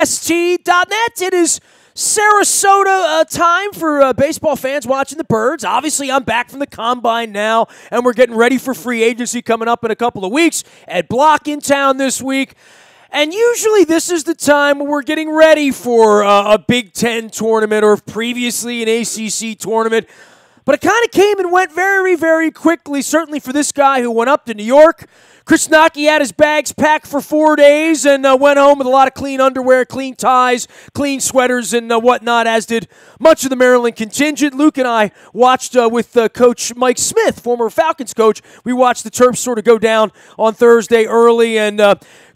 WNST.net. It is Sarasota time for baseball fans watching the Birds. Obviously, I'm back from the Combine now, and we're getting ready for free agency coming up in a couple of weeks. Ed Block in town this week. And usually this is the time when we're getting ready for a Big Ten tournament or previously an ACC tournament. But it kind of came and went very, very quickly, certainly for this guy who went up to New York. Chris Knoche had his bags packed for 4 days and went home with a lot of clean underwear, clean ties, clean sweaters, and whatnot, as did much of the Maryland contingent. Luke and I watched with Coach Mike Smith, former Falcons coach. We watched the Terps sort of go down on Thursday early, and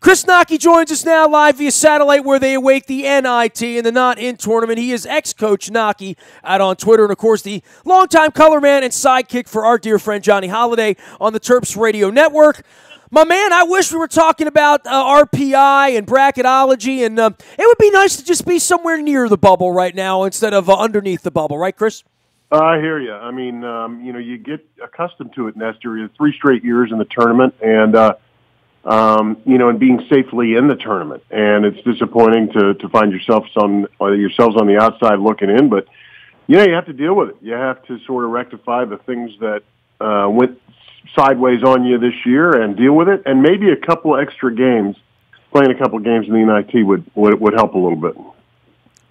Chris Knoche joins us now live via satellite where they await the NIT in the not-in tournament. He is ex-coach Knoche out on Twitter, and, of course, the longtime color man and sidekick for our dear friend Johnny Holliday on the Terps Radio Network. My man, I wish we were talking about RPI and bracketology, and it would be nice to just be somewhere near the bubble right now instead of underneath the bubble, right, Chris? I hear you. I mean, you get accustomed to it, Nestor. You have 3 straight years in the tournament, and and being safely in the tournament. And it's disappointing to find yourselves on the outside looking in, but you have to deal with it. You have to sort of rectify the things that went sideways on you this year and deal with it, and maybe a couple extra games, playing a couple games in the NIT would help a little bit.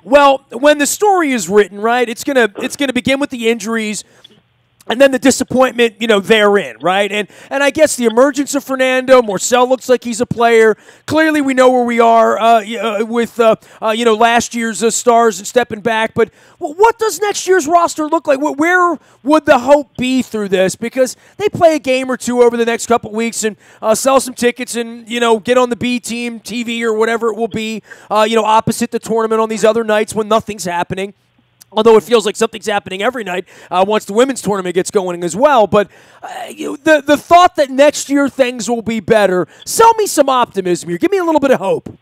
Well, when the story is written, right, it's gonna begin with the injuries, and then the disappointment, therein, right? And I guess the emergence of Fernando, Morcell looks like he's a player. Clearly, we know where we are with last year's stars and stepping back. But what does next year's roster look like? Where would the hope be through this? Because they play a game or two over the next couple weeks and sell some tickets and, get on the B team TV or whatever it will be, opposite the tournament on these other nights when nothing's happening. Although it feels like something's happening every night once the women's tournament gets going as well. But the thought that next year things will be better, sell me some optimism here. Give me a little bit of hope.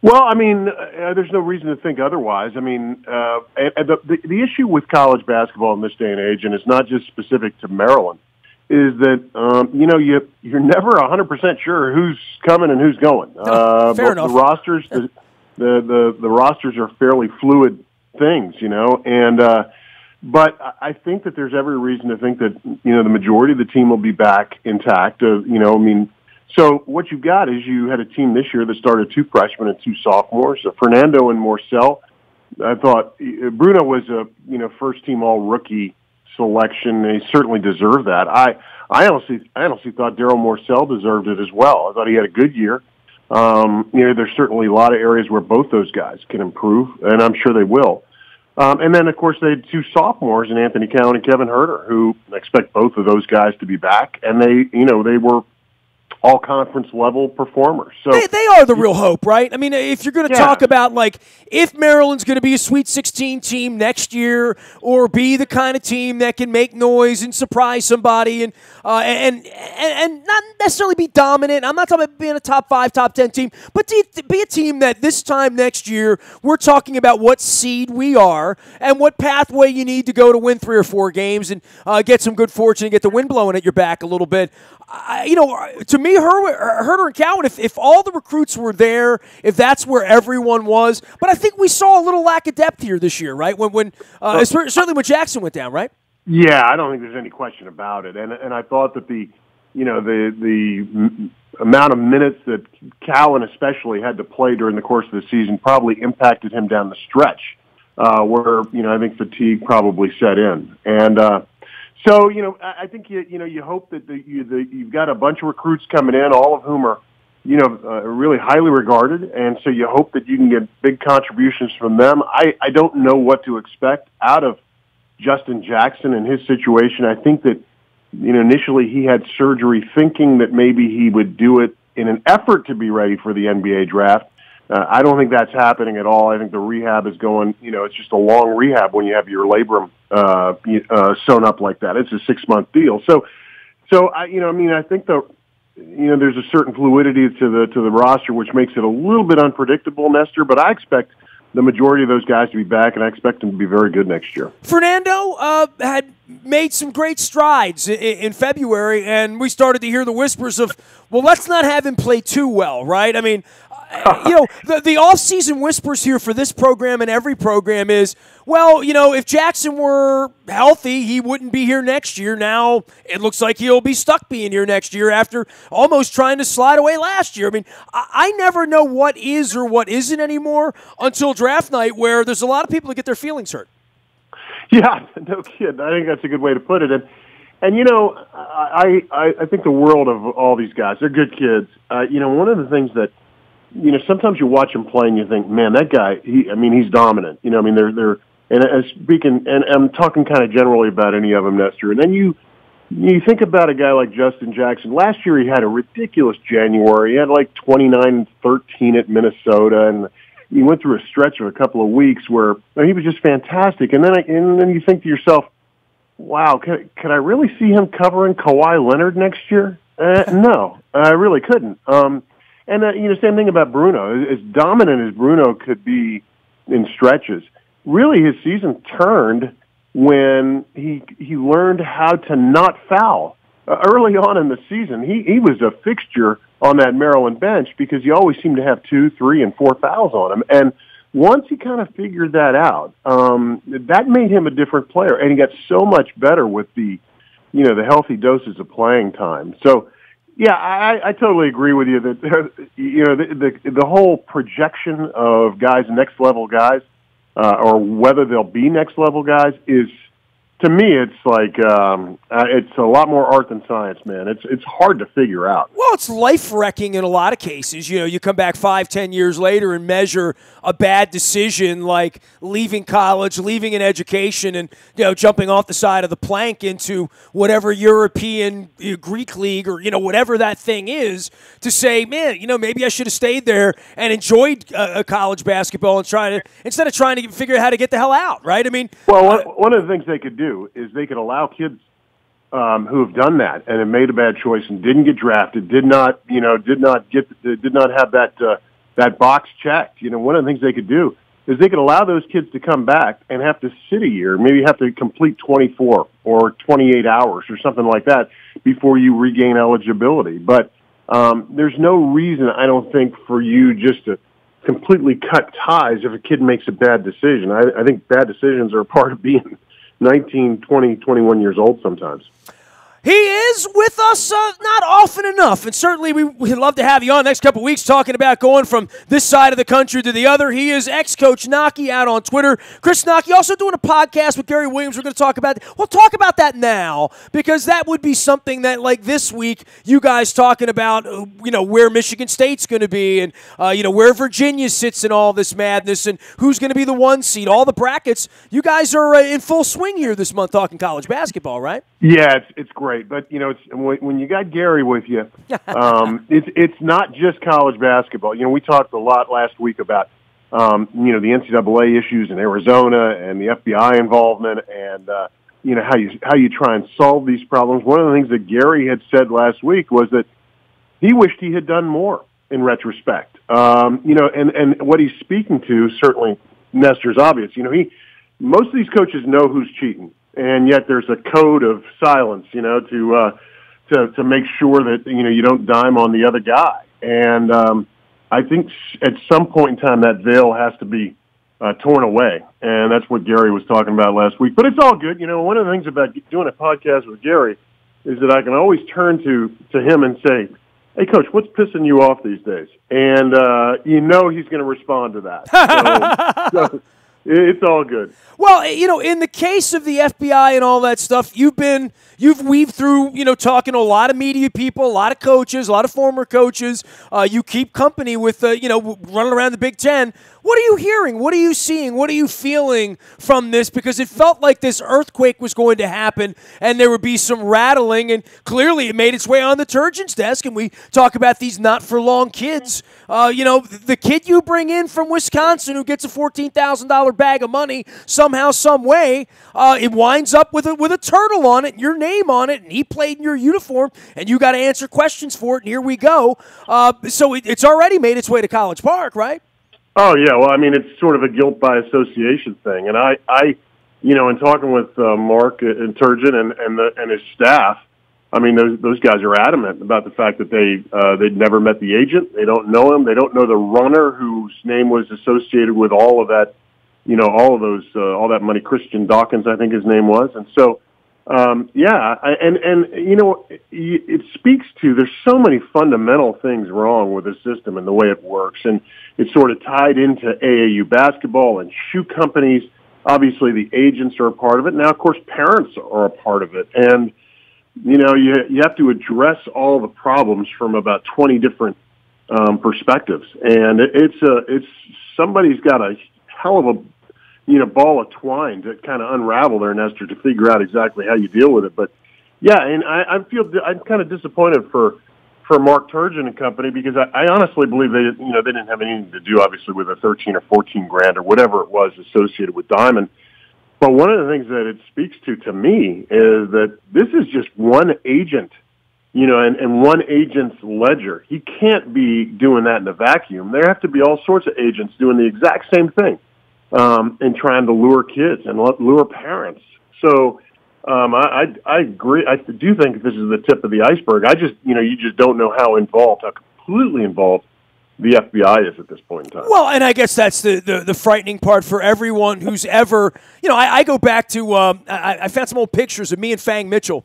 Well, I mean, there's no reason to think otherwise. I mean, the issue with college basketball in this day and age, and it's not just specific to Maryland, is that, you're never 100% sure who's coming and who's going. Fair enough. The rosters, the rosters are fairly fluid things, but I think that there's every reason to think that, the majority of the team will be back intact. So what you've got is you had a team this year that started 2 freshmen and 2 sophomores, Fernando and Morcell. I thought Bruno was a, first team all rookie selection. And he certainly deserved that. I honestly thought Daryl Morcell deserved it as well. I thought he had a good year. There's certainly a lot of areas where both those guys can improve, and I'm sure they will. And then, of course, they had 2 sophomores in Anthony Cowan and Kevin Herter, who I expect both of those guys to be back, and they were all-conference level performers. So they are the real hope, right? I mean, if you're going to talk about, if Maryland's going to be a Sweet 16 team next year or be the kind of team that can make noise and surprise somebody and not necessarily be dominant. I'm not talking about being a top 5, top 10 team, but to be a team that this time next year we're talking about what seed we are and what pathway you need to go to win 3 or 4 games and get some good fortune and get the wind blowing at your back a little bit. To me, Herter and Cowan, if all the recruits were there, if that's where everyone was, but I think we saw a little lack of depth here this year, right? Certainly when Jackson went down, right? Yeah, I don't think there's any question about it, and I thought that the amount of minutes that Cowan especially had to play during the course of the season probably impacted him down the stretch, where I think fatigue probably set in, and. So, I think you hope that you've got a bunch of recruits coming in, all of whom are, really highly regarded, and so you hope that you can get big contributions from them. I don't know what to expect out of Justin Jackson and his situation. I think that, initially he had surgery thinking that maybe he would do it in an effort to be ready for the NBA draft. I don't think that's happening at all. I think the rehab is going, it's just a long rehab when you have your labrum sewn up like that. It's a 6-month deal. So I think there's a certain fluidity to the roster, which makes it a little bit unpredictable, Nestor, but I expect the majority of those guys to be back, and I expect them to be very good next year. Fernando had made some great strides in February, and we started to hear the whispers of, well, let's not have him play too well, right? I mean, The off-season whispers here for this program and every program is, well, if Jackson were healthy, he wouldn't be here next year. Now it looks like he'll be stuck being here next year after almost trying to slide away last year. I mean, I never know what is or what isn't anymore until draft night, where there's a lot of people that get their feelings hurt. Yeah, no kidding. I think that's a good way to put it. And I think the world of all these guys. They're good kids. One of the things that, sometimes you watch him play and you think, man, that guy, he's dominant. And I'm talking kind of generally about any of them, Nestor. And then you think about a guy like Justin Jackson. Last year he had a ridiculous January. He had like 29-13 at Minnesota, and he went through a stretch of a couple of weeks where he was just fantastic. And then you think to yourself, wow, could I really see him covering Kawhi Leonard next year? No, I really couldn't. Same thing about Bruno. As dominant as Bruno could be in stretches, really his season turned when he learned how to not foul. Early on in the season, he was a fixture on that Maryland bench because you always seemed to have 2, 3, and 4 fouls on him. And once he kind of figured that out, that made him a different player, and he got so much better with the healthy doses of playing time. So, yeah, I totally agree with you that the whole projection of guys, next level guys, or whether they'll be next level guys is, to me, it's like it's a lot more art than science, man. It's hard to figure out. Well, it's life-wrecking in a lot of cases. You come back 5-10 years later and measure a bad decision like leaving college, leaving an education, and jumping off the side of the plank into whatever European Greek league or whatever that thing is, to say, man, maybe I should have stayed there and enjoyed college basketball and instead of trying to figure out how to get the hell out, right? I mean, well, one of the things they could do is they could allow kids who have done that and have made a bad choice and didn't get drafted, did not have that box checked. One of the things they could do is they could allow those kids to come back and have to sit a year, maybe have to complete 24 or 28 hours or something like that before you regain eligibility. But there's no reason, I don't think, for you just to completely cut ties if a kid makes a bad decision. I think bad decisions are a part of being 19, 20, 21 years old sometimes. He is with us not often enough, and certainly we'd love to have you on the next couple of weeks talking about going from this side of the country to the other. He is ex-Coach Knoche out on Twitter. Chris Knoche also doing a podcast with Gary Williams. We're going to talk about that. We'll talk about that now because that would be something that, like this week, you guys talking about, where Michigan State's going to be and, where Virginia sits in all this madness and who's going to be the 1 seed, all the brackets. You guys are in full swing here this month talking college basketball, right? Yeah, it's great. But, it's when you got Gary with you, it's not just college basketball. We talked a lot last week about, the NCAA issues in Arizona and the FBI involvement and, how you try and solve these problems. One of the things that Gary had said last week was that he wished he had done more in retrospect. And what he's speaking to, certainly, Nestor's obvious. Most of these coaches know who's cheating. And yet there's a code of silence, to make sure that, you don't dime on the other guy. And I think at some point in time that veil has to be torn away. And that's what Gary was talking about last week. But it's all good. One of the things about doing a podcast with Gary is that I can always turn to him and say, hey, Coach, what's pissing you off these days? And he's going to respond to that. So it's all good. Well, in the case of the FBI and all that stuff, you've weaved through, talking to a lot of media people, a lot of coaches, a lot of former coaches. You keep company with, running around the Big Ten. What are you hearing? What are you seeing? What are you feeling from this? Because it felt like this earthquake was going to happen and there would be some rattling, and clearly it made its way on the Turgeon's desk, and we talk about these not-for-long kids. The kid you bring in from Wisconsin who gets a $14,000 bag of money somehow, some way, it winds up with a turtle on it, your name on it, and he played in your uniform, and you got to answer questions for it, and here we go. So it's already made its way to College Park, right? Oh, yeah. Well, it's sort of a guilt by association thing. And I in talking with Mark and Turgeon and his staff, I mean, those guys are adamant about the fact that they'd never met the agent. They don't know him. They don't know the runner whose name was associated with all of that, all of those, all that money. Christian Dawkins, I think his name was. And so, it speaks to, there's so many fundamental things wrong with the system and the way it works. And it's sort of tied into AAU basketball and shoe companies. Obviously, the agents are a part of it. Now, of course, parents are a part of it. And, you have to address all the problems from about 20 different perspectives. And it's somebody's got a hell of a, ball of twine to kind of unravel there, Nestor, to figure out exactly how you deal with it. But, yeah, and I'm kind of disappointed for Mark Turgeon and company, because I honestly believe they didn't have anything to do, obviously, with a 13 or 14 grand or whatever it was associated with Diamond. But one of the things that it speaks to me is that this is just one agent, and one agent's ledger. He can't be doing that in a vacuum. There have to be all sorts of agents doing the exact same thing, and trying to lure kids and lure parents. So I agree. I do think this is the tip of the iceberg. I just, you just don't know how completely involved the FBI is at this point in time. Well, and I guess that's the frightening part for everyone who's ever, I go back to, I found some old pictures of me and Fang Mitchell.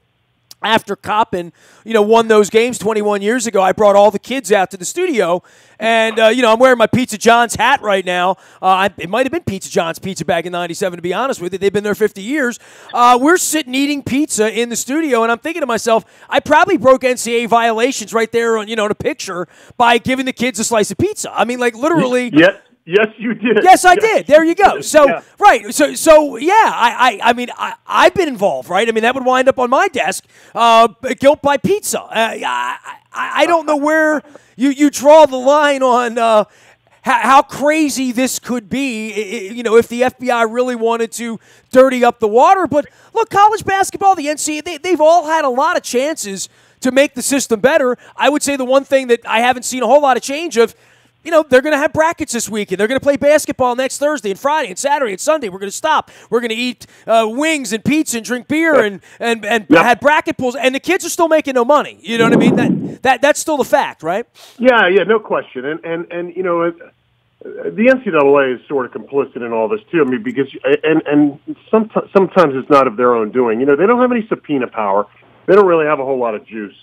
After Coppin, won those games 21 years ago, I brought all the kids out to the studio, and, I'm wearing my Pizza John's hat right now. It might have been Pizza John's pizza back in 97, to be honest with you. They've been there 50 years. We're sitting eating pizza in the studio, and I'm thinking to myself, I probably broke NCAA violations right there on, in a picture by giving the kids a slice of pizza. I mean, like, literally. Yes, you did. Yes, I did. There you go. So, yeah. Right. So, yeah, I mean, I've been involved, right? I mean, that would wind up on my desk, guilt by pizza. I don't know where you draw the line on how crazy this could be, if the FBI really wanted to dirty up the water. But, look, college basketball, the NCAA, they've all had a lot of chances to make the system better. I would say the one thing that I haven't seen a whole lot of change of, they're going to have brackets this weekend. They're going to play basketball next Thursday and Friday and Saturday and Sunday. We're going to stop. We're going to eat wings and pizza and drink beer and had bracket pools. And the kids are still making no money. You know what I mean? That's still the fact, right? Yeah, no question. And the NCAA is sort of complicit in all this too. I mean, because sometimes it's not of their own doing. They don't have any subpoena power. They don't really have a whole lot of juice.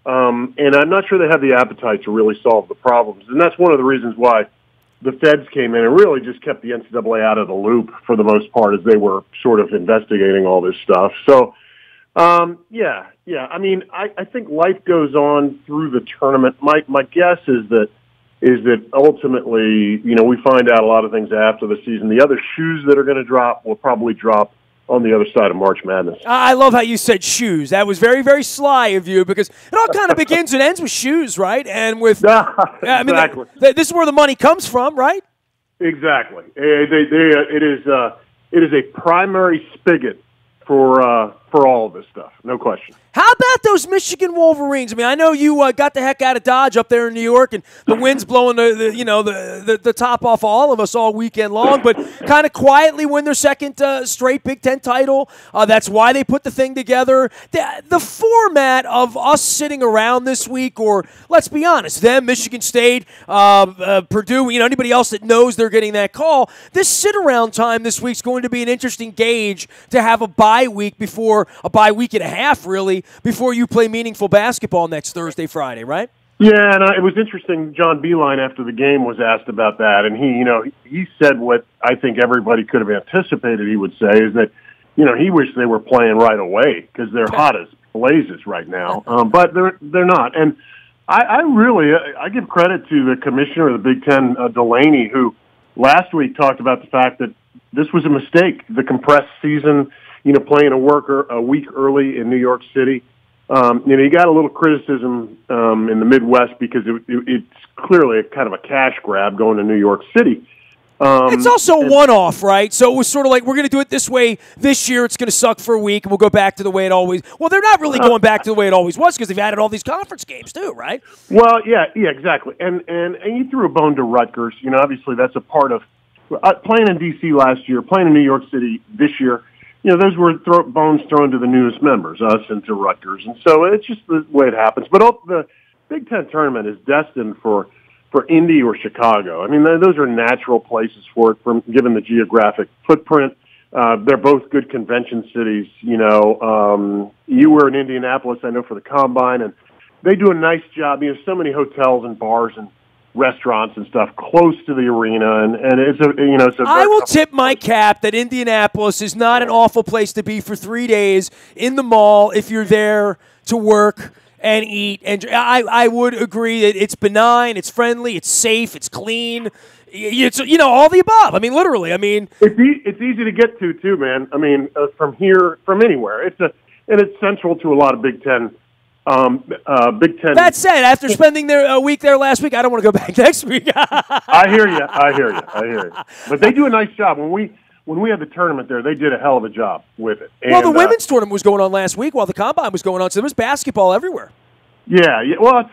And I'm not sure they have the appetite to really solve the problems. And that's one of the reasons why the feds came in and really just kept the NCAA out of the loop for the most part as they were sort of investigating all this stuff. So, yeah. I mean, I think life goes on through the tournament. My guess is that ultimately, we find out a lot of things after the season. The other shoes that are going to drop will probably drop on the other side of March Madness. I love how you said shoes. That was very, very sly of you, because it all kind of begins and ends with shoes, right? And with exactly. This is where the money comes from, right? Exactly. It is a primary spigot for all of this stuff, no question. How about those Michigan Wolverines? I mean, I know you got the heck out of Dodge up there in New York, and the wind's blowing the top off of all of us all weekend long, but kind of quietly win their second straight Big Ten title. That's why they put the thing together. The format of us sitting around this week, or let's be honest, them, Michigan State, Purdue, anybody else that knows they're getting that call, this sit-around time this week's going to be an interesting gauge to have a bye week and a half, really, before you play meaningful basketball next Thursday, Friday, right? Yeah, and it was interesting. John Beilein, after the game, was asked about that, and he said what I think everybody could have anticipated he would say, is that, he wished they were playing right away because they're hot as blazes right now, but they're not. And I give credit to the commissioner of the Big Ten, Delaney, who last week talked about the fact that this was a mistake, the compressed season, playing a week early in New York City. He got a little criticism in the Midwest because it's clearly a kind of a cash grab going to New York City. It's also a one-off, right? So it was sort of like, we're going to do it this way this year. It's going to suck for a week, and we'll go back to the way it always. Well, they're not really going back to the way it always was, because they've added all these conference games too, right? Well, yeah, exactly. And you threw a bone to Rutgers. Obviously that's a part of playing in D.C. last year, playing in New York City this year. those were bones thrown to the newest members, us and to Rutgers. And so it's just the way it happens. But the Big Ten tournament is destined for Indy or Chicago. I mean, those are natural places for it, given the geographic footprint. They're both good convention cities. You were in Indianapolis, I know, for the Combine, and they do a nice job. So many hotels and bars and restaurants and stuff close to the arena, and it's a. I will tip my cap that Indianapolis is not an awful place to be for 3 days in the mall if you're there to work and eat. And I would agree that it's benign, it's friendly, it's safe, it's clean. It's all the above. I mean, literally. I mean, it's easy to get to too, man. I mean, from here, from anywhere. It's central to a lot of Big Ten. Big Ten. That said, after spending a week there last week, I don't want to go back next week. I hear you. But they do a nice job. When we had the tournament there, they did a hell of a job with it. Well, the women's tournament was going on last week while the Combine was going on, so there was basketball everywhere. Yeah. Well, it's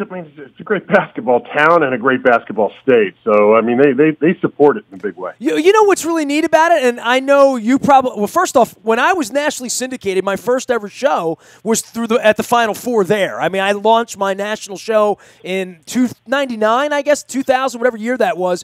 a great basketball town and a great basketball state. So, I mean, they support it in a big way. You know what's really neat about it? And I know you probably – well, first off, when I was nationally syndicated, my first ever show was at the Final Four there. I mean, I launched my national show in 1999, I guess, 2000, whatever year that was,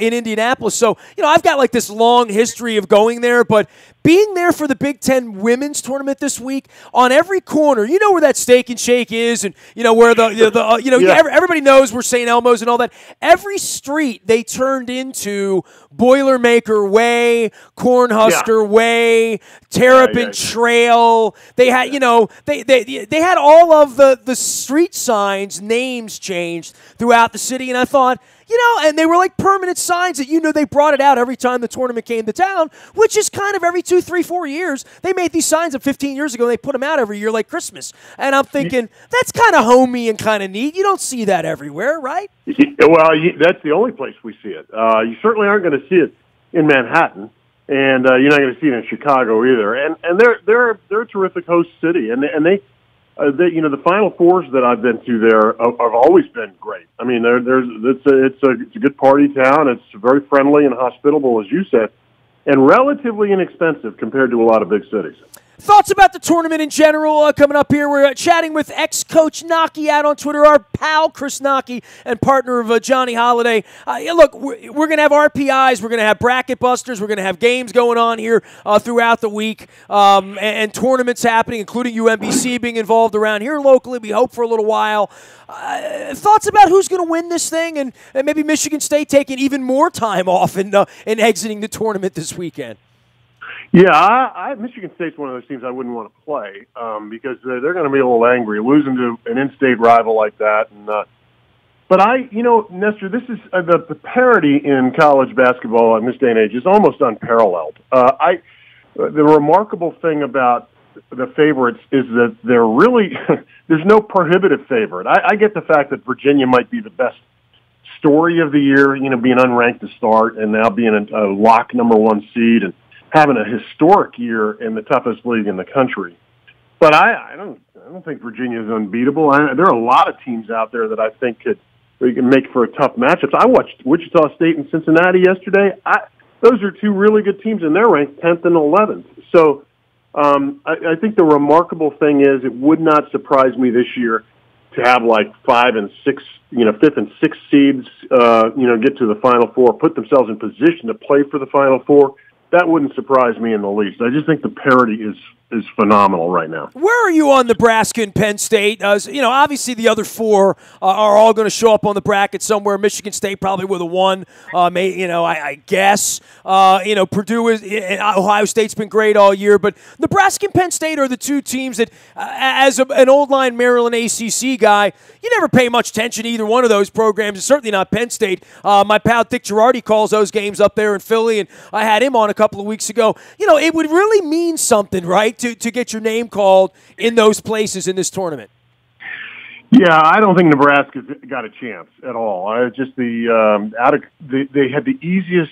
in Indianapolis. So, I've got like this long history of going there, but being there for the Big Ten women's tournament this week, on every corner, you know where that Steak and Shake is, and where everybody knows where St. Elmo's and all that. Every street they turned into Boilermaker Way, Cornhusker Way, Terrapin Trail. They had they had all of the street signs names changed throughout the city, and I thought, and they were like permanent signs that they brought it out every time the tournament came to town, which is kind of every 2, 3, 4 years. They made these signs up 15 years ago, and they put them out every year like Christmas. And I'm thinking, that's kind of homey and kind of neat. You don't see that everywhere, right? Well, that's the only place we see it. You certainly aren't going to see it in Manhattan, and you're not going to see it in Chicago either. And they're a terrific host city, and they the Final Fours that I've been to there have always been great. I mean, it's a good party town. It's very friendly and hospitable, as you said, and relatively inexpensive compared to a lot of big cities. Thoughts about the tournament in general coming up here. We're chatting with ex-coach Knoche out on Twitter, our pal Chris Knoche and partner of Johnny Holiday. Look, we're going to have RPIs. We're going to have bracket busters. We're going to have games going on here throughout the week and tournaments happening, including UMBC being involved around here locally. We hope for a little while. Thoughts about who's going to win this thing and maybe Michigan State taking even more time off and exiting the tournament this weekend? Yeah, Michigan State's one of those teams I wouldn't want to play because they're going to be a little angry losing to an in-state rival like that. And but Nestor, this is the parity in college basketball in this day and age is almost unparalleled. The remarkable thing about the favorites is that they're really there's no prohibitive favorite. I get the fact that Virginia might be the best story of the year, being unranked to start and now being a lock number 1 seed and having a historic year in the toughest league in the country. But I don't think Virginia is unbeatable. There are a lot of teams out there that I think can make for a tough matchups. I watched Wichita State and Cincinnati yesterday. Those are two really good teams, and they're ranked 10th and 11th. So I think the remarkable thing is it would not surprise me this year to have like 5 and 6, 5th and 6th seeds, get to the Final Four, put themselves in position to play for the Final Four. That wouldn't surprise me in the least. I just think the parity is phenomenal right now. Where are you on Nebraska and Penn State? Obviously the other 4 are all going to show up on the bracket somewhere. Michigan State probably with a 1. I guess. Purdue is. Ohio State's been great all year, but Nebraska and Penn State are the 2 teams that, as an old line Maryland ACC guy, you never pay much attention to either one of those programs. It's certainly not Penn State. My pal Dick Girardi calls those games up there in Philly, and I had him on a couple of weeks ago. It would really mean something, right? To get your name called in those places in this tournament. Yeah, I don't think Nebraska's got a chance at all. They had the easiest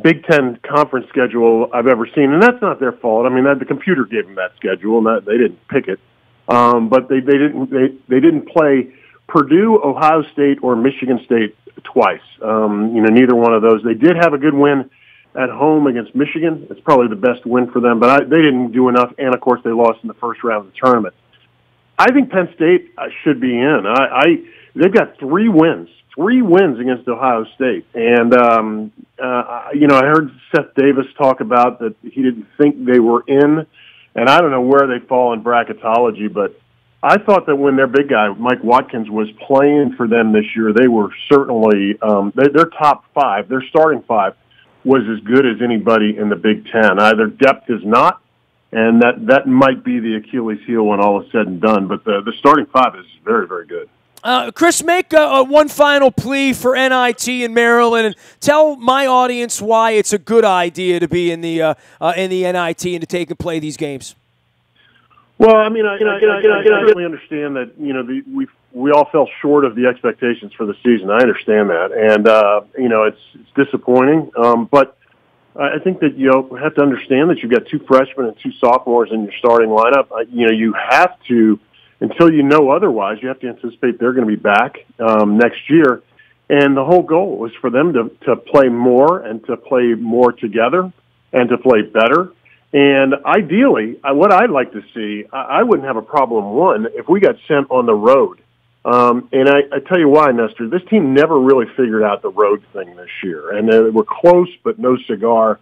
Big Ten conference schedule I've ever seen, and that's not their fault. I mean, the computer gave them that schedule, and they didn't pick it. But they didn't play Purdue, Ohio State, or Michigan State twice. Neither one of those. They did have a good win at home against Michigan. It's probably the best win for them, but they didn't do enough, and, of course, they lost in the first round of the tournament. I think Penn State should be in. They've got 3 wins against Ohio State. And, I heard Seth Davis talk about that he didn't think they were in, and I don't know where they fall in bracketology, but I thought that when their big guy, Mike Watkins, was playing for them this year, they were certainly their top 5, their starting 5, was as good as anybody in the Big Ten. Their depth is not, and that might be the Achilles heel when all is said and done, but the starting 5 is very, very good. Chris, make one final plea for NIT in Maryland, and tell my audience why it's a good idea to be in the NIT and to take and play these games. Well, I mean, I certainly understand that, we all fell short of the expectations for the season. I understand that. And, it's disappointing. But I think that you have to understand that you've got 2 freshmen and 2 sophomores in your starting lineup. You have to, until you know otherwise, you have to anticipate they're going to be back next year. And the whole goal is for them to play more and to play more together and to play better. And ideally, what I'd like to see, I wouldn't have a problem, one, if we got sent on the road. And I tell you why, Nestor, this team never really figured out the road thing this year. And they were close, but no cigar.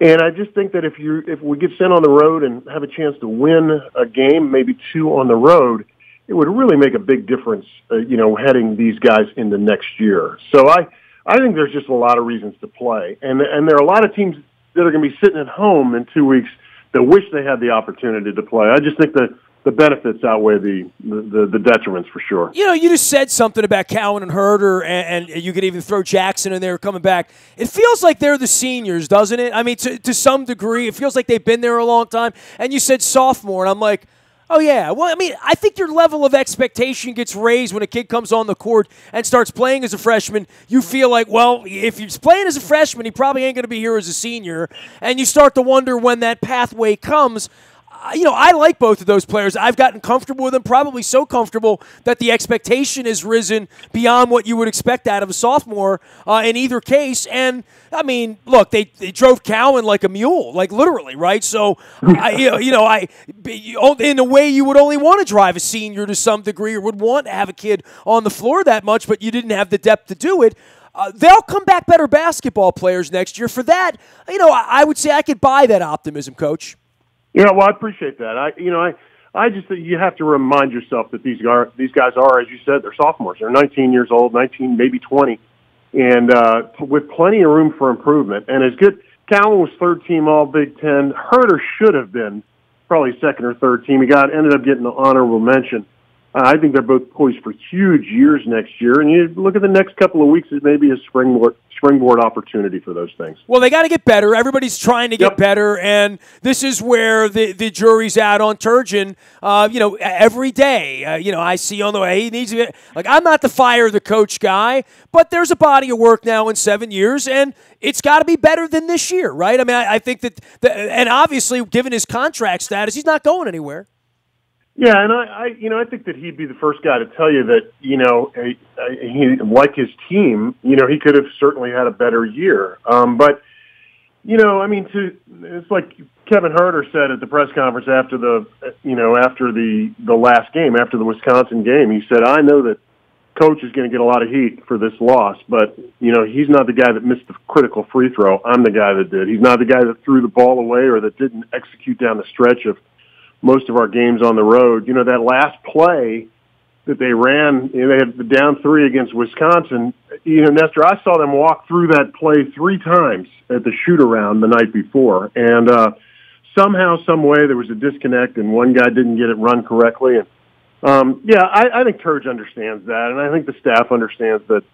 And I just think that if we get sent on the road and have a chance to win a game, maybe 2 on the road, it would really make a big difference, heading these guys into next year. So I think there's just a lot of reasons to play. And there are a lot of teams that are going to be sitting at home in 2 weeks that wish they had the opportunity to play. I just think that the benefits outweigh the detriments for sure. You just said something about Cowan and Herder, and you could even throw Jackson in there coming back. It feels like they're the seniors, doesn't it? I mean, to some degree, it feels like they've been there a long time. And you said sophomore, and I'm like, oh, yeah. Well, I mean, I think your level of expectation gets raised when a kid comes on the court and starts playing as a freshman. You feel like, well, if he's playing as a freshman, he probably ain't going to be here as a senior. And you start to wonder when that pathway comes. I like both of those players. I've gotten comfortable with them, probably so comfortable that the expectation has risen beyond what you would expect out of a sophomore in either case. And, I mean, look, they drove Cowan like a mule, like literally, right? So, in a way you would only want to drive a senior to some degree or would want to have a kid on the floor that much, but you didn't have the depth to do it. They'll come back better basketball players next year. For that, I would say I could buy that optimism, Coach. Well, I appreciate that. I just think you have to remind yourself that these guys are, as you said, they're sophomores. They're 19 years old, 19, maybe 20, and with plenty of room for improvement. And as good, Cowan was 3rd team All Big Ten. Herder should have been probably 2nd or 3rd team. He ended up getting an honorable mention. I think they're both poised for huge years next year. And you look at the next couple of weeks as maybe a springboard opportunity for those things. Well, they got to get better. Everybody's trying to get better, and this is where the jury's out on Turgeon. Every day, I see on the way he needs to get, I'm not the fire the coach guy, but there's a body of work now in 7 years, and it's got to be better than this year, right? I mean, I think that, and obviously, given his contract status, he's not going anywhere. Yeah, and I think that he'd be the first guy to tell you that, he, like his team, he could have certainly had a better year. But, it's like Kevin Herder said at the press conference after the last game, after the Wisconsin game. He said, I know that Coach is going to get a lot of heat for this loss, but, he's not the guy that missed the critical free throw. I'm the guy that did. He's not the guy that threw the ball away or that didn't execute down the stretch of most of our games on the road. That last play that they ran, they had the down 3 against Wisconsin. Nestor, I saw them walk through that play 3 times at the shoot-around the night before. And somehow, some way, there was a disconnect, and one guy didn't get it run correctly. And I think Turge understands that, and I think the staff understands that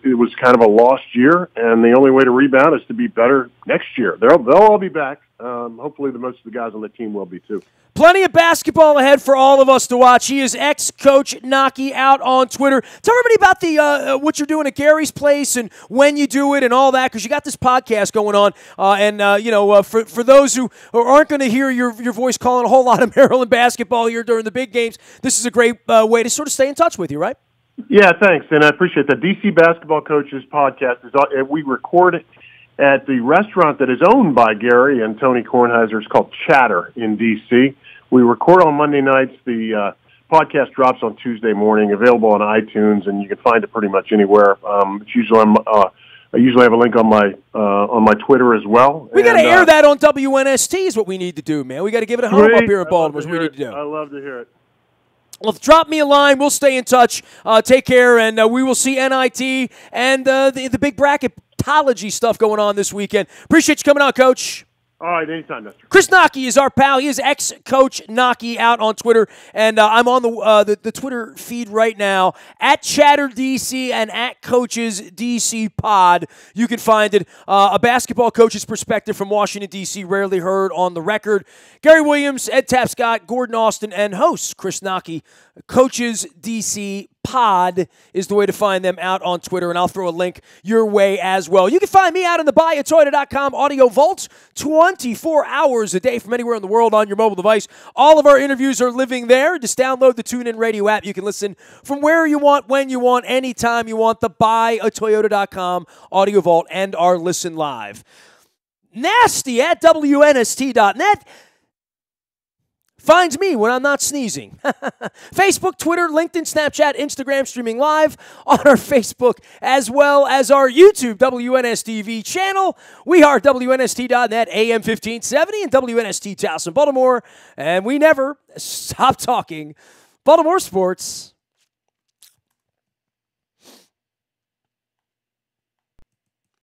it was kind of a lost year, and the only way to rebound is to be better next year. They'll all be back. Hopefully, the most of the guys on the team will be too. Plenty of basketball ahead for all of us to watch. He is ex-Coach Knoche out on Twitter. Tell everybody about the what you're doing at Gary's Place and when you do it and all that, because you got this podcast going on. For those who aren't going to hear your voice calling a whole lot of Maryland basketball here during the big games, this is a great way to sort of stay in touch with you, right? Yeah, thanks, and I appreciate that. DC Basketball Coaches podcast we record at the restaurant that is owned by Gary and Tony Kornheiser. It's called Chatter in D.C. We record on Monday nights. The podcast drops on Tuesday morning, available on iTunes, and you can find it pretty much anywhere. It's usually I usually have a link on my Twitter as well. We got to air that on WNST is what we need to do, man. We got to give it a home up here in Baltimore is what we need to do. I love to hear it. Well, drop me a line. We'll stay in touch. Take care, and we will see NIT and the big bracketology stuff going on this weekend. Appreciate you coming out, Coach. All right, anytime, Nestor. Chris Knoche is our pal. He is ex-Coach Knoche out on Twitter, and I'm on the Twitter feed right now, at ChatterDC and at Coaches DC Pod. You can find it. A basketball coach's perspective from Washington, D.C., rarely heard on the record. Gary Williams, Ed Tapscott, Gordon Austin, and host Chris Knoche. Coaches DC Pod is the way to find them out on Twitter, and I'll throw a link your way as well. You can find me out in the buyatoyota.com audio vault 24 hours a day from anywhere in the world on your mobile device. All of our interviews are living there. Just download the TuneIn Radio app. You can listen from where you want, when you want, anytime you want. The buyatoyota.com audio vault and our Listen Live. Nasty at WNST.net. Finds me when I'm not sneezing. Facebook, Twitter, LinkedIn, Snapchat, Instagram, streaming live on our Facebook as well as our YouTube WNSTV channel. We are WNST.net, AM 1570 and WNST Towson, Baltimore. And we never stop talking Baltimore sports.